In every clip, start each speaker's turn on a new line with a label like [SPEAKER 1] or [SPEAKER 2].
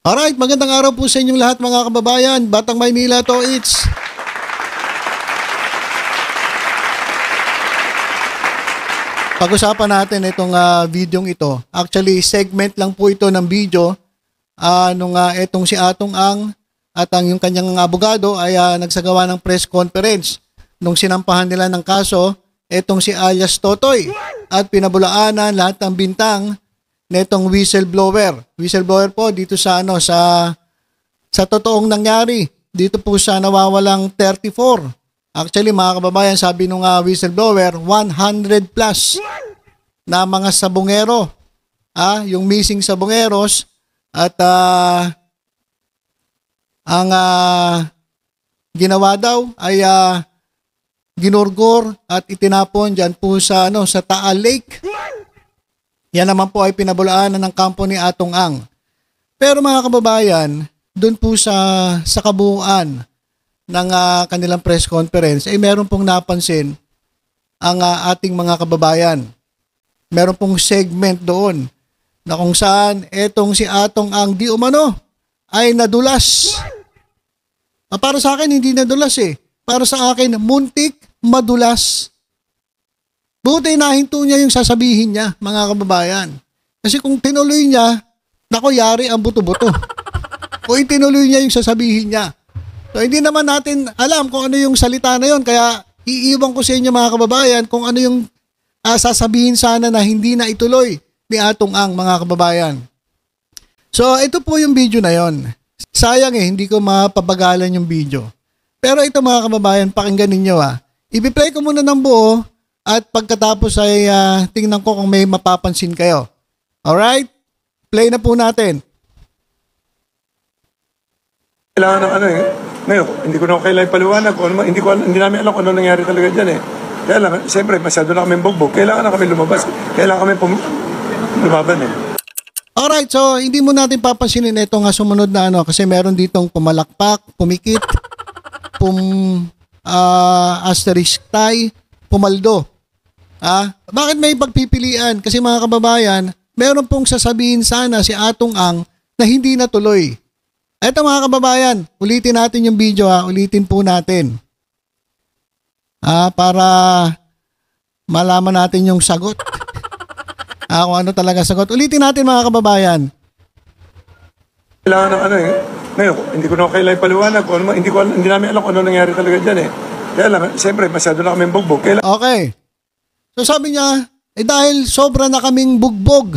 [SPEAKER 1] Alright, magandang araw po sa inyong lahat mga kababayan. Batang Maynila to, it's pag-usapan natin itong videong ito. Actually, segment lang po ito ng video nung itong si Atong Ang at yung kanyang abogado ay nagsagawa ng press conference nung sinampahan nila ng kaso itong si alias Totoy at pinabulaanan lahat ng bintang netong whistleblower. Whistleblower po dito sa sa totoong nangyari. Dito po sa nawawalang 34. Actually mga kababayan, sabi nung whistleblower, 100 plus na mga sabongero. Yung missing sabongeros at ang ginawa daw ay ginurgor at itinapon diyan po sa sa Taal Lake. Yan naman po ay pinabulaanan ng kampo ni Atong Ang. Pero mga kababayan, doon po sa kabuuan ng kanilang press conference ay meron pong napansin ang ating mga kababayan. Meron pong segment doon na kung saan etong si Atong Ang di umano ay nadulas. Para sa akin hindi nadulas eh. Para sa akin muntik madulas. Buti nahinto niya yung sasabihin niya, mga kababayan. Kasi kung tinuloy niya, nako yari ang buto-buto. Kung itinuloy niya yung sasabihin niya. So hindi naman natin alam kung ano yung salita na yon, kaya iiwan ko sa inyo mga kababayan kung ano yung sasabihin sana na hindi na ituloy ni Atong Ang, mga kababayan. So ito po yung video na yon. Sayang hindi ko mapabagalan yung video. Pero ito mga kababayan, pakinggan ninyo Ipi-play ko muna ng buo at pagkatapos ay tingnan ko kung may mapapansin kayo. Alright? Play na po natin.
[SPEAKER 2] Kailangan ng ngayon, hindi ko na kailangan paliwanag kung ano, hindi namin alam kung ano nangyari talaga dyan Kaya lang, siyempre, masyado na kami bugbog. Kailangan na kami lumabas. Kailangan kami lumaban
[SPEAKER 1] Alright, so hindi mo natin papansinin ito sumunod na kasi meron ditong pumalakpak, pumikit, asterisk tie, pumaldo. Bakit may pagpipilian? Kasi mga kababayan, meron pong sasabihin sana si Atong Ang na hindi natuloy. Eto mga kababayan, ulitin natin yung video ulitin po natin. Para malaman natin yung sagot. Kung ano talaga sagot. Ulitin natin mga kababayan.
[SPEAKER 2] Kailangan ng ngayon, hindi ko na kailangan paliwanag kung ano, hindi namin alam kung ano nangyari talaga dyan Kaya lang, siyempre, masyado na kami bugbog.
[SPEAKER 1] Okay. So sabi niya, dahil sobra na kaming bugbog.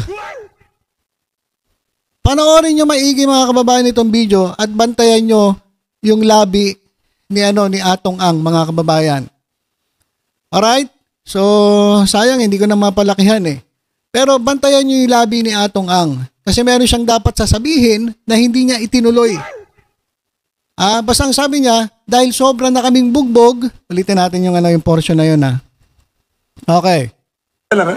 [SPEAKER 1] Panoorin nyo maigi mga kababayan itong video at bantayan nyo yung labi ni Atong Ang, mga kababayan. Alright? So, sayang hindi ko na mapalakihan Pero bantayan nyo yung labi ni Atong Ang. Kasi meron siyang dapat sasabihin na hindi niya itinuloy. Basta ang sabi niya, dahil sobra na kaming bugbog, ulitin natin yung yung portion na yun Okay.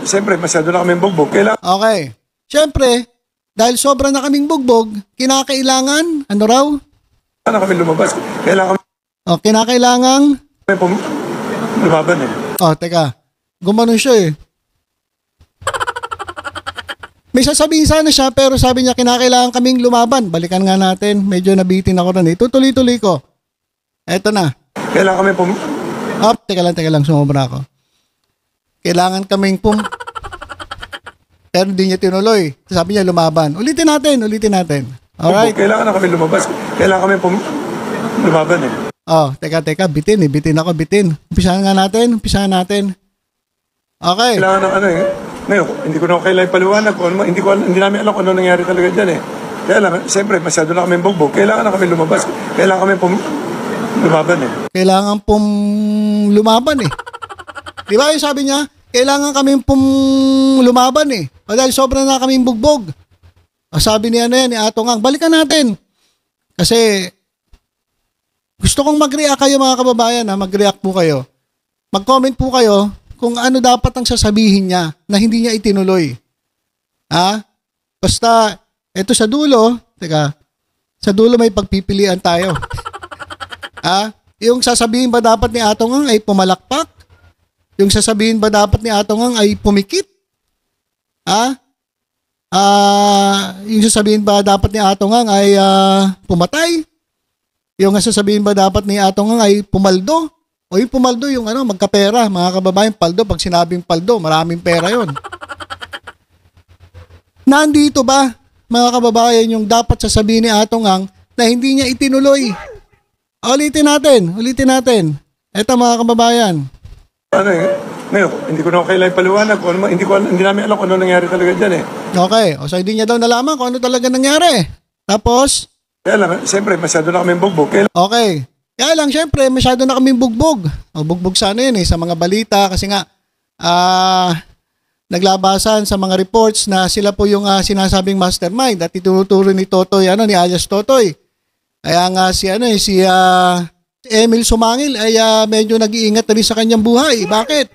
[SPEAKER 2] Siyempre, masyado na kaming bugbog.
[SPEAKER 1] Okay. Siyempre, dahil sobra na kaming bugbog, kinakailangan, ano raw?
[SPEAKER 2] Kailangan na kami lumabas.
[SPEAKER 1] Kinakailangan
[SPEAKER 2] kami lumaban
[SPEAKER 1] teka. Gumanon siya May sasabihin sana siya pero sabi niya kinakailangan kaming lumaban. Balikan nga natin. Medyo nabitin ako ron Tutuloy-tuloy ko. Eto na.
[SPEAKER 2] Kailangan kami
[SPEAKER 1] Teka lang. Sumobra ako. Kailangan kaming pero hindi niya tinuloy. Sabi niya lumaban. Ulitin natin. Alright?
[SPEAKER 2] Kailangan na kami lumabas. Kailangan kami lumaban
[SPEAKER 1] Teka. Bitin ako. Umpisahan natin. Okay.
[SPEAKER 2] Kailangan ng ngayon, hindi ko na kailangan paliwanag kung ano, hindi namin alam kung ano nangyari talaga dyan Kaya lang, siyempre, masyado na kami bugbog. Kailangan na kami lumabas. Kailangan kami lumaban
[SPEAKER 1] Kailangan lumaban Di ba yung sabi niya? Kailangan kami lumaban dahil sobra na kaming bugbog. Sabi niya ni Atong Ang, balikan natin. Kasi gusto kong mag-react kayo mga kababayan mag-react po kayo. Mag-comment po kayo kung ano dapat ang sasabihin niya na hindi niya itinuloy. Basta, ito sa dulo may pagpipilian tayo. Yung sasabihin ba dapat ni Atong Ang ay pumalakpak? Yung sasabihin ba dapat ni Atong Ang ay pumikit? Yung sasabihin ba dapat ni Atong Ang ay pumatay? Yung sasabihin ba dapat ni Atong Ang ay pumaldo? O yung pumaldo yung magkapera, mga kababayan, paldo, pag sinabing paldo, maraming pera yon. Nandito ba, mga kababayan, yung dapat sasabihin ni Atong Ang na hindi niya itinuloy? Ulitin natin. Eto mga kababayan.
[SPEAKER 2] Ngayon, hindi ko na kailangan paliwanag kung ano, hindi namin alam kung ano nangyari talaga dyan eh.
[SPEAKER 1] Okay, o so hindi niya daw nalaman kung ano talaga nangyari. Tapos?
[SPEAKER 2] Kaya lang, siyempre, masyado na kami bugbog.
[SPEAKER 1] Okay. Kaya lang, syempre, masyado na kaming bugbog. O, bugbog sana yun sa mga balita kasi nga, naglabasan sa mga reports na sila po yung sinasabing mastermind at itinuturo ni Totoy, ni alias Totoy. Kaya nga si Emil Sumangil ay medyo nag-iingat na rin sa kanyang buhay. Bakit?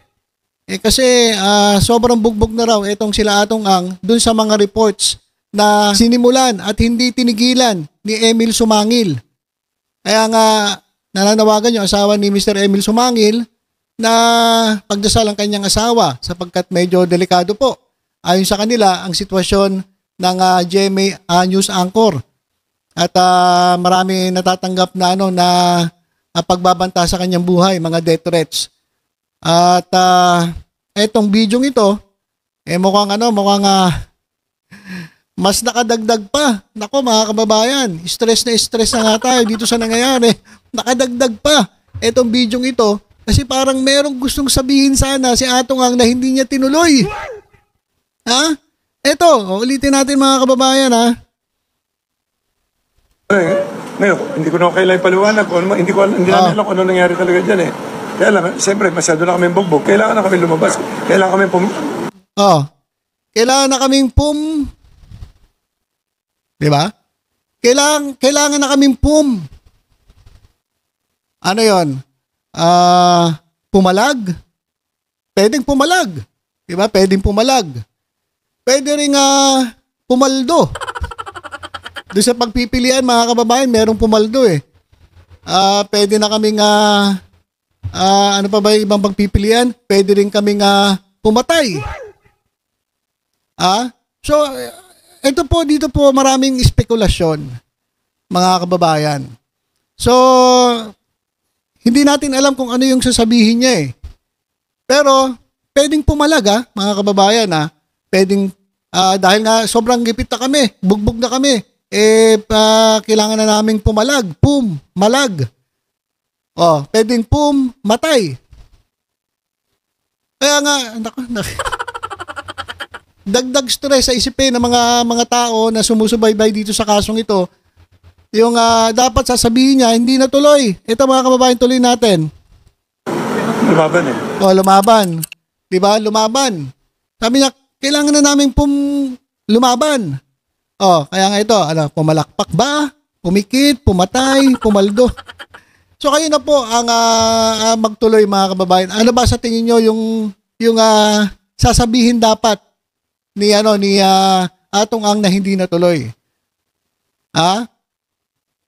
[SPEAKER 1] Kasi sobrang bugbog na raw itong sila Atong Ang dun sa mga reports na sinimulan at hindi tinigilan ni Emil Sumangil. Kaya nga nananawagan yung asawa ni Mr. Emil Sumangil na pagdasal ang kanyang asawa sapagkat medyo delikado po. Ayon sa kanila, ang sitwasyon ng GMA News Anchor. At marami natatanggap na na pagbabanta sa kanyang buhay, mga death threats. At etong bidyong ito, mukhang mas nakadagdag pa. Nako mga kababayan, stress na nga tayo dito sa nangyayari. Nakadagdag pa etong bidyong ito kasi parang merong gustong sabihin sana si Atong Ang na hindi niya tinuloy. Ha? Eto, ulitin natin mga kababayan
[SPEAKER 2] Ngayon, hindi ko na kailangan paliwanag kung ano, hindi namin alam kung ano nangyari talaga dyan eh. Kaya lang, siyempre, masyado na kami bugbog. Kailangan na kami lumabas. Kailangan kami
[SPEAKER 1] kailangan na kaming diba? Kailangan na kaming ano yon? Pumalag? Pwedeng pumalag. Diba? Pwedeng pumalag. Pwede rin pumaldo. Doon sa pagpipilian, mga kababayan, merong pumaldo eh. Pwede na kaming ano pa ba yung ibang pagpipilian? Pwede rin kaming pumatay. So, dito po maraming spekulasyon, mga kababayan. So, hindi natin alam kung ano yung sasabihin niya eh. Pero, pwedeng pumalag mga kababayan Pwedeng, dahil nga sobrang gipit na kami, bugbog na kami, kailangan na naming pumalag, malag. Pwedeng matay. Kaya nga, dagdag stress sa isipin ng mga tao na sumusubaybay dito sa kasong ito. Yung dapat sasabihin niya, hindi natuloy. Ito mga kababayan, tuloy natin.
[SPEAKER 2] Lumaban eh.
[SPEAKER 1] Lumaban. Diba? Lumaban. Sabi niya, kailangan na namin lumaban. Kaya nga ito, pumalakpak ba? Pumikit, pumatay, pumaldo. So kayo na po ang magtuloy mga kababayan. Ano ba sa tingin nyo yung sasabihin dapat ni Atong Ang na hindi natuloy?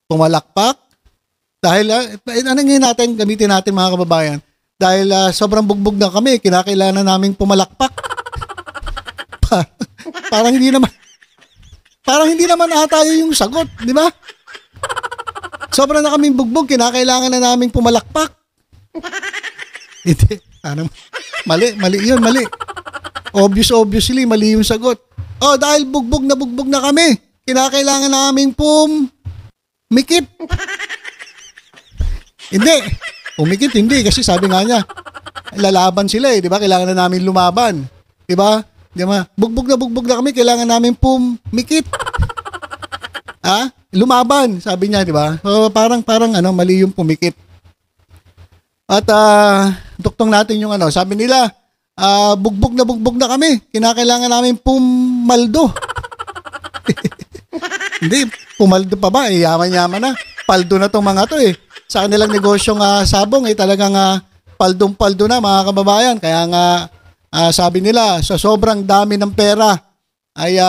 [SPEAKER 1] Pumalakpak? Dahil gamitin natin mga kababayan. Dahil sobrang bugbog na kami, kinakailangan naming pumalakpak. Parang hindi naman ata yung sagot, di ba? Sobrang na kaming bugbog, kinakailangan na naming pumalakpak. Hindi, mali yun. Obviously, mali yung sagot. Dahil bugbog na kami, kinakailangan naming mikit. Hindi, umikit hindi, kasi sabi nga niya, lalaban sila di ba? Kailangan na namin lumaban. Di ba? Bugbog na kami, kailangan namin mikit. Lumaban, sabi niya, di ba? Parang mali yung pumikit. At duktong natin yung sabi nila, bugbog na kami, kinakailangan namin pumaldo. Hindi, pumaldo pa ba? Yaman-yaman na. Paldo na tong mga to eh. Sa kanilang negosyong sabong talagang paldong-paldo na mga kababayan. Kaya nga sabi nila, sa sobrang dami ng pera ay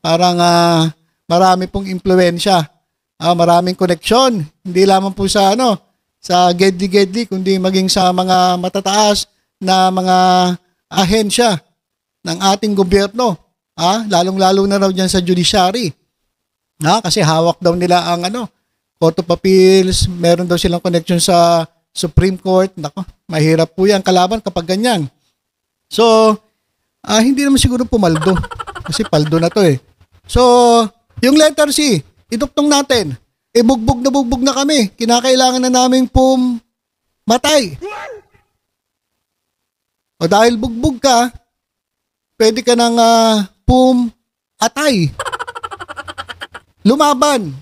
[SPEAKER 1] parang marami pong impluwensya. Maraming koneksyon. Hindi lamang po sa sa gedli-gedli, kundi maging sa mga matataas na mga ahensya ng ating gobyerno. Lalong-lalo na raw dyan sa judiciary. Kasi hawak daw nila ang Court of Appeals, meron daw silang connection sa Supreme Court. Nako, mahirap po yan kalaban kapag ganyan. So, hindi naman siguro pumaldo. Kasi paldo na to eh. So, yung letter C, iduktong natin. Bugbog na kami. Kinakailangan na naming matay. O dahil bugbog ka, pwede ka nang atay. Lumaban.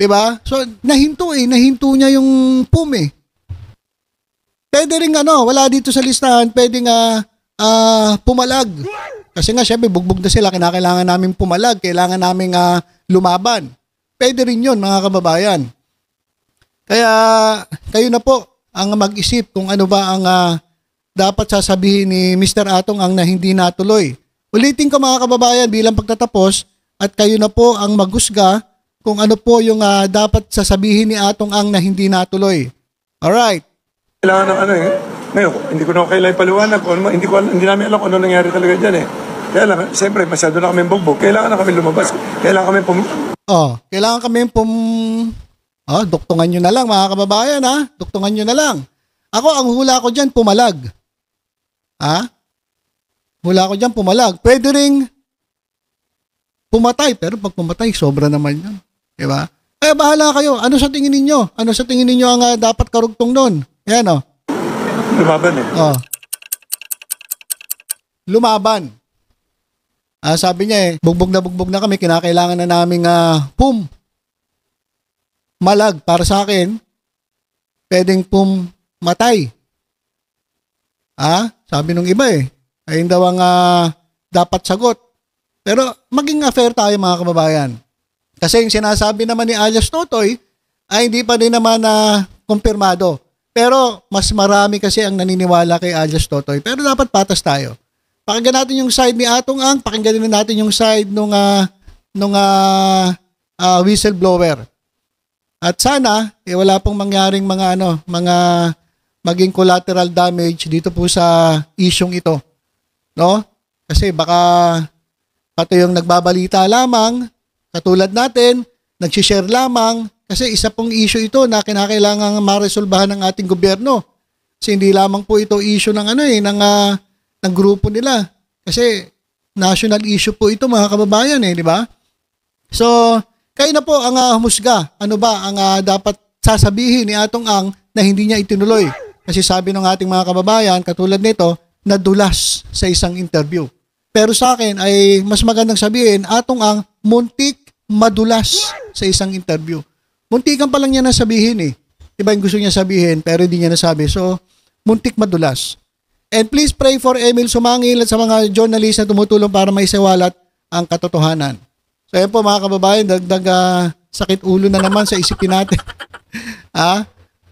[SPEAKER 1] Diba? So, nahinto niya yung eh. Pwede rin wala dito sa listahan, pwede nga pumalag. Kasi nga, syempre, bugbog na sila, kinakailangan namin pumalag, kailangan namin lumaban. Pwede rin yun, mga kababayan. Kaya, kayo na po ang mag-isip kung ano ba ang dapat sasabihin ni Mr. Atong Ang na hindi natuloy. Ulitin ko mga kababayan bilang pagtatapos at kayo na po ang maghusga kung ano po yung dapat sasabihin ni Atong Ang na hindi natuloy. Alright.
[SPEAKER 2] Kailangan ng ngayon, hindi ko na kailangan paliwanag kung ano, hindi namin alam kung ano nangyari talaga dyan eh. Kaya lang, siyempre, masyado na kami bogbog. Kailangan na kami lumabas. Kailangan kami
[SPEAKER 1] kailangan kami duktungan nyo na lang mga kababayan Duktungan nyo na lang. Ako, ang hula ko dyan, pumalag. Hula ko dyan, pumalag. Pwede ring pumatay, pero pag pumatay, sobra naman yan. Diba? Kaya bahala kayo. Ano sa tingin ninyo? Ano sa tingin ninyo ang dapat karugtong nun? Yan
[SPEAKER 2] lumaban eh.
[SPEAKER 1] Lumaban. Sabi niya bugbog na kami, kinakailangan na naming malag. Para sa akin, pwedeng matay. Sabi nung iba ayun daw ang dapat sagot. Pero maging fair tayo mga kababayan. Kasi yung sinasabi naman ni alias Totoy ay hindi pa din naman kumpirmado. Pero mas marami kasi ang naniniwala kay alias Totoy. Pero dapat patas tayo. Pakinggan natin yung side ni Atong Ang, pakinggan din natin yung side nung whistleblower. At sana wala pong mangyaring mga maging collateral damage dito po sa isyung ito. No? Kasi baka pati yung nagbabalita lamang, katulad natin, nag-share lamang, kasi isa pong issue ito na kinakailangan maresolbahan ng ating gobyerno. Kasi hindi lamang po ito issue ng ng grupo nila. Kasi national issue po ito mga kababayan di ba? So, kayo na po ang humusga. Ano ba ang dapat sasabihin ni Atong Ang na hindi niya itinuloy? Kasi sabi ng ating mga kababayan, katulad nito, nadulas sa isang interview. Pero sa akin ay mas magandang sabihin, Atong Ang muntik madulas sa isang interview. Muntikan pa lang niya nasabihin Iba yung gusto niya sabihin pero hindi niya nasabi. So, muntik madulas. And please pray for Emil Sumangil at sa mga journalist na tumutulong para maisawalat ang katotohanan. So, yan po mga kababayan, dagdag sakit ulo na naman sa isipin natin.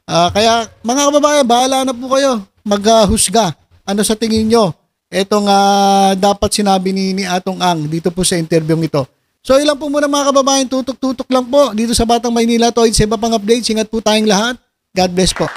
[SPEAKER 1] Kaya mga kababayan, bahala na po kayo maghusga. Ano sa tingin nyo? Itong dapat sinabi ni Atong Ang dito po sa interview ito. So ilang po muna mga kababayan, tutok-tutok lang po dito sa Batang Maynila. Iba pang updates, ingat po tayong lahat. God bless po.